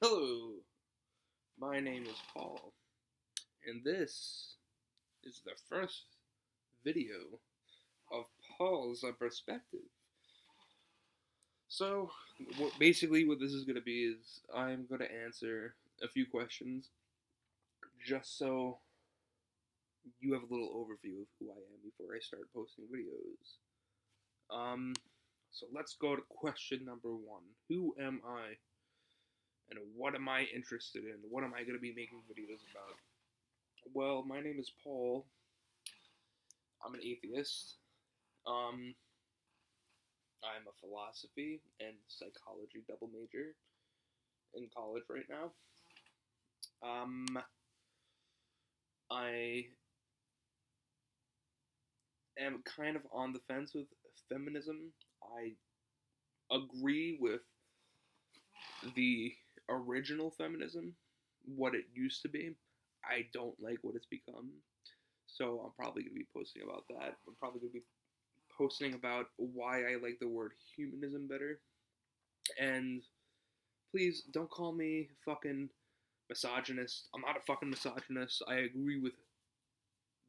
Hello, my name is Paul, and this is the first video of Paul's perspective. So, what this is going to be is I'm going to answer a few questions just so you have a little overview of who I am before I start posting videos. Um, so let's go to question number one. Who am I? And what am I interested in? What am I going to be making videos about? Well, my name is Paul. I'm an atheist. Um, I'm a philosophy and psychology double major in college right now. Um, I am kind of on the fence with feminism. I agree with the original feminism, what it used to be. I don't like what it's become. So I'm probably going to be posting about that. I'm probably going to be posting about why I like the word humanism better. And please don't call me fucking misogynist. I'm not a fucking misogynist. I agree with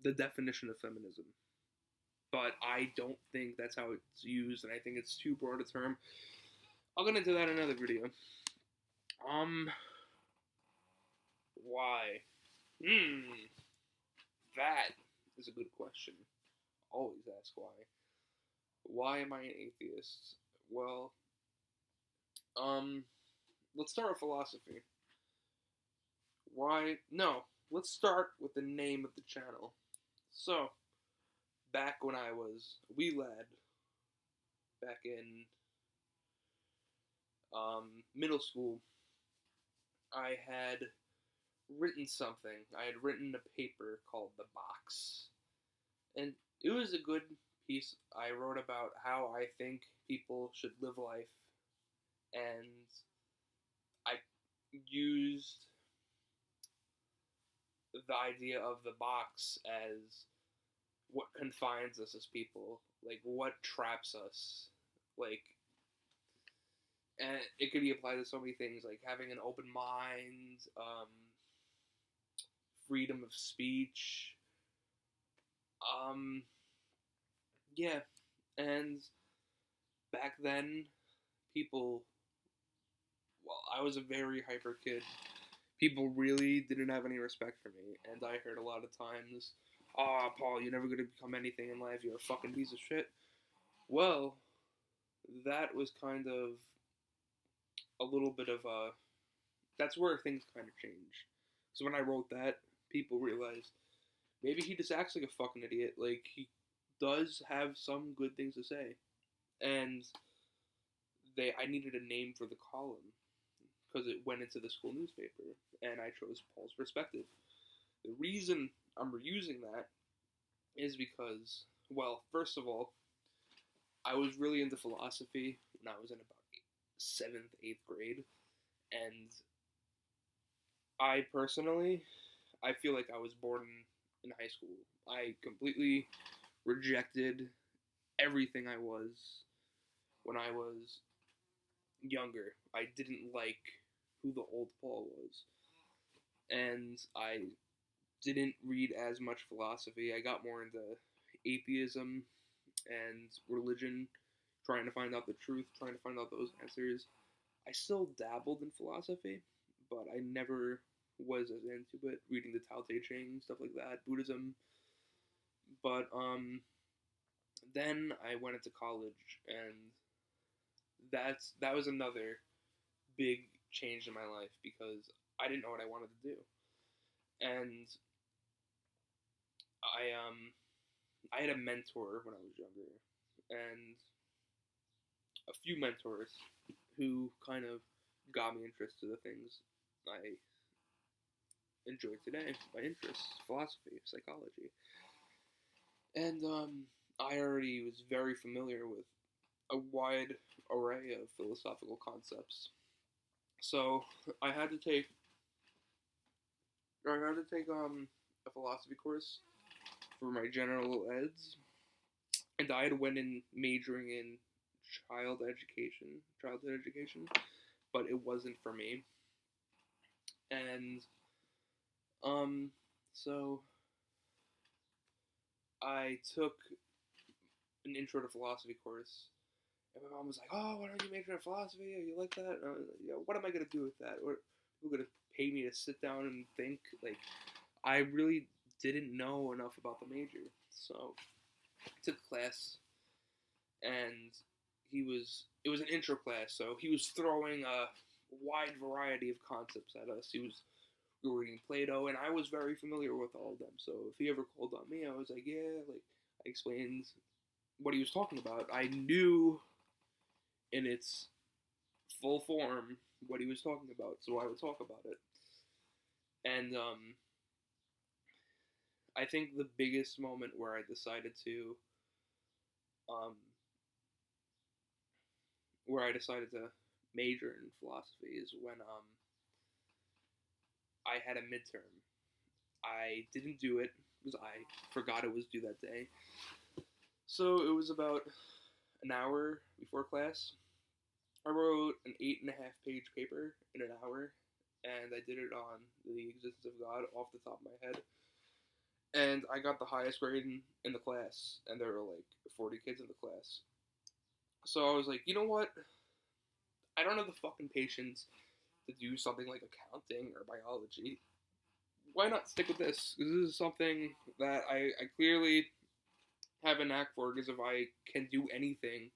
the definition of feminism. But I don't think that's how it's used, and I think it's too broad a term. I'll get into that in another video. Um, why? That is a good question. Always ask why. Why am I an atheist? Well, um, let's start with philosophy. Why? No, let's start with the name of the channel. So, back when I was a wee lad, back in middle school, I had written something. I had written a paper called The Box. And it was a good piece. I wrote about how I think people should live life. And I used the idea of the box as what confines us as people. Like, what traps us. Like, and it could be applied to so many things, like having an open mind, freedom of speech. Um, yeah, and back then, people. Well, I was a very hyper kid. People really didn't have any respect for me, and I heard a lot of times, "Ah, Paul, you're never gonna become anything in life. You're a fucking piece of shit." Well, that was kind of a little bit of a. That's where things kind of changed. So when I wrote that, people realized maybe he just acts like a fucking idiot. Like, he does have some good things to say. And I needed a name for the column because it went into the school newspaper, and I chose Paul's Perspective. The reason I'm reusing that is because, well, first of all, I was really into philosophy when I was in about seventh, eighth grade, and I feel like I was born in high school. I completely rejected everything I was when I was younger. I didn't like who the old Paul was, and I didn't read as much philosophy. I got more into atheism and religion, trying to find out the truth, trying to find out those answers. I still dabbled in philosophy, but I never was as into it, reading the Tao Te Ching, stuff like that, Buddhism. But then I went into college, and that was another big change in my life because I didn't know what I wanted to do, and I had a mentor when I was younger, and a few mentors who kind of got me interested in the things I enjoy today. My interests: philosophy, psychology, and I already was very familiar with a wide array of philosophical concepts. So I had to take a philosophy course for my general eds, and I had went in majoring in childhood education, but it wasn't for me. And so I took an intro to philosophy course, and my mom was like, "Oh, why don't you major in philosophy? You like that?" And I was like, "Yeah, what am I gonna do with that? Or people gonna pay me to sit down and think?" Like, I really didn't know enough about the major, so I took a class, and it was an intro class, so he was throwing a wide variety of concepts at us. We were reading Plato, and I was very familiar with all of them. So if he ever called on me, I was like, yeah, like I explained what he was talking about. I knew in its full form what he was talking about, so I would talk about it. And I think the biggest moment where I decided to um, major in philosophy is when I had a midterm. I didn't do it because I forgot it was due that day. So it was about an hour before class. I wrote an 8.5 page paper in an hour, and I did it on the existence of God off the top of my head. And I got the highest grade in the class, and there were like 40 kids in the class. So I was like, you know what? I don't have the fucking patience to do something like accounting or biology. Why not stick with this? This is something that I clearly have a knack for, because if I can do anything,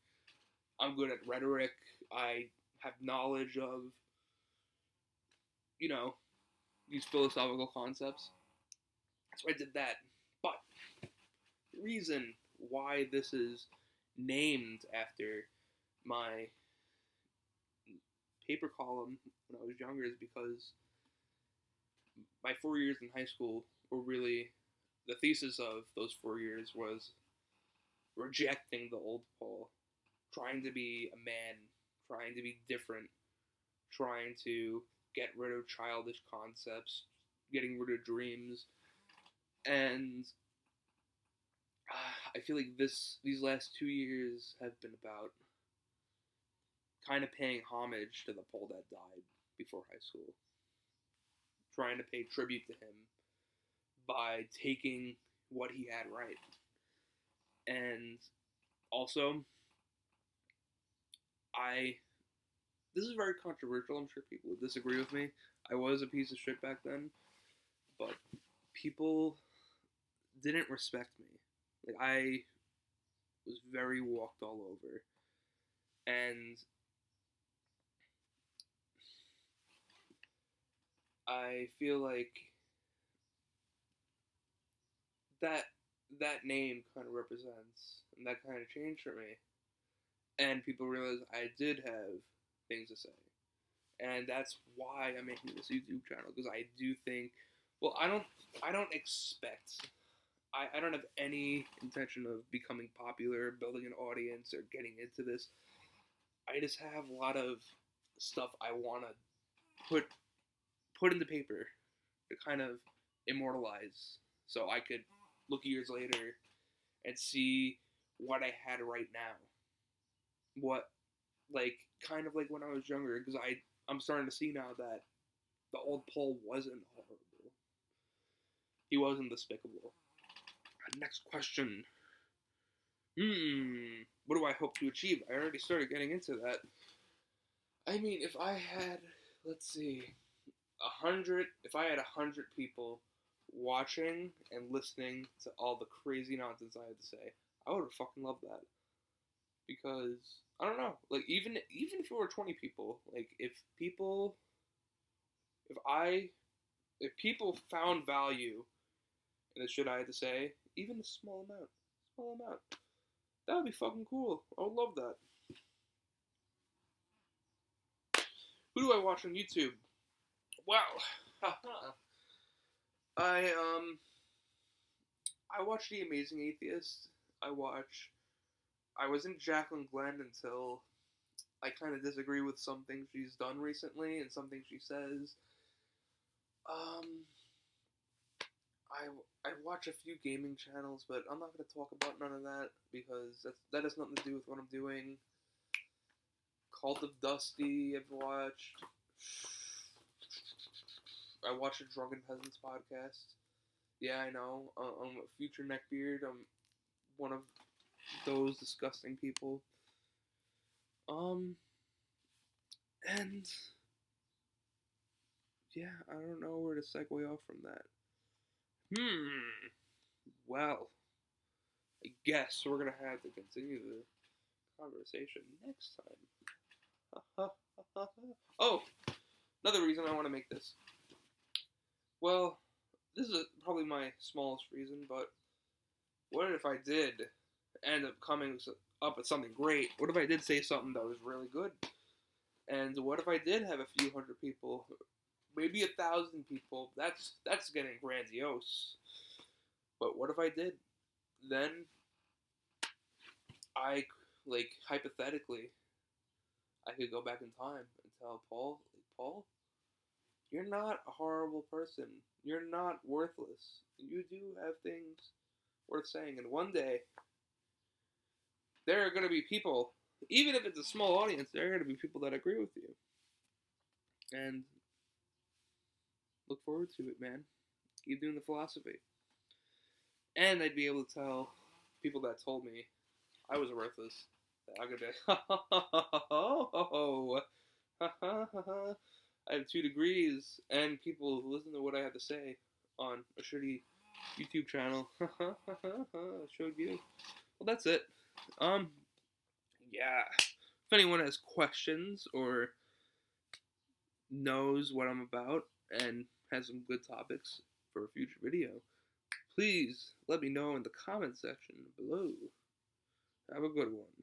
I'm good at rhetoric. I have knowledge of, you know, these philosophical concepts. So I did that. But the reason why this is named after my paper column when I was younger is because my 4 years in high school were really, the thesis of those 4 years was rejecting the old Paul, trying to be a man, trying to be different, trying to get rid of childish concepts, getting rid of dreams, and I feel like these last 2 years have been about kind of paying homage to the Paul that died before high school, trying to pay tribute to him by taking what he had right. And also, I this is very controversial. I'm sure people would disagree with me. I was a piece of shit back then, but people didn't respect me. Like, I was very walked all over, and I feel like that that name kind of represents, and that kind of changed for me. And people realized I did have things to say, and that's why I'm making this YouTube channel, because I do think, well, I don't expect, I don't have any intention of becoming popular, building an audience, or getting into this. I just have a lot of stuff I want to put put in the paper to kind of immortalize, so I could look years later and see what I had right now. What, like, kind of like when I was younger, because I'm starting to see now that the old Paul wasn't horrible. He wasn't despicable. Next question. What do I hope to achieve? I already started getting into that. I mean, if I had, let's see, if I had 100 people watching and listening to all the crazy nonsense I had to say, I would have fucking loved that. Because I don't know, like, even if it were 20 people, like, if I if people found value in the shit I had to say, even a small amount, that would be fucking cool. I would love that. Who do I watch on YouTube? Wow. I I watch The Amazing Atheist. I watch. I wasn't Jacqueline Glenn until I kind of disagree with some things she's done recently and some things she says. Um, I watch a few gaming channels, but I'm not gonna talk about none of that because that has nothing to do with what I'm doing. Cult of Dusty, I've watched. I watch a Drunken Peasants podcast. Yeah, I know. I'm a future neckbeard. I'm one of those disgusting people. Um, and yeah, I don't know where to segue off from that. Well, I guess we're gonna have to continue the conversation next time. Oh, another reason I want to make this. Well, this is probably my smallest reason, but what if I did end up coming up with something great? What if I did say something that was really good? And what if I did have a few hundred people, maybe 1,000 people? That's getting grandiose. But what if I did? Then I, like, hypothetically, I could go back in time and tell Paul, you're not a horrible person. You're not worthless. You do have things worth saying. And one day, there are going to be people, even if it's a small audience, there are going to be people that agree with you. And look forward to it, man. Keep doing the philosophy. And I'd be able to tell people that told me I was worthless. I could be like, I have 2 degrees, and people listen to what I have to say on a shitty YouTube channel. Showed you. Well, that's it. Yeah. If anyone has questions or knows what I'm about and has some good topics for a future video, please let me know in the comment section below. Have a good one.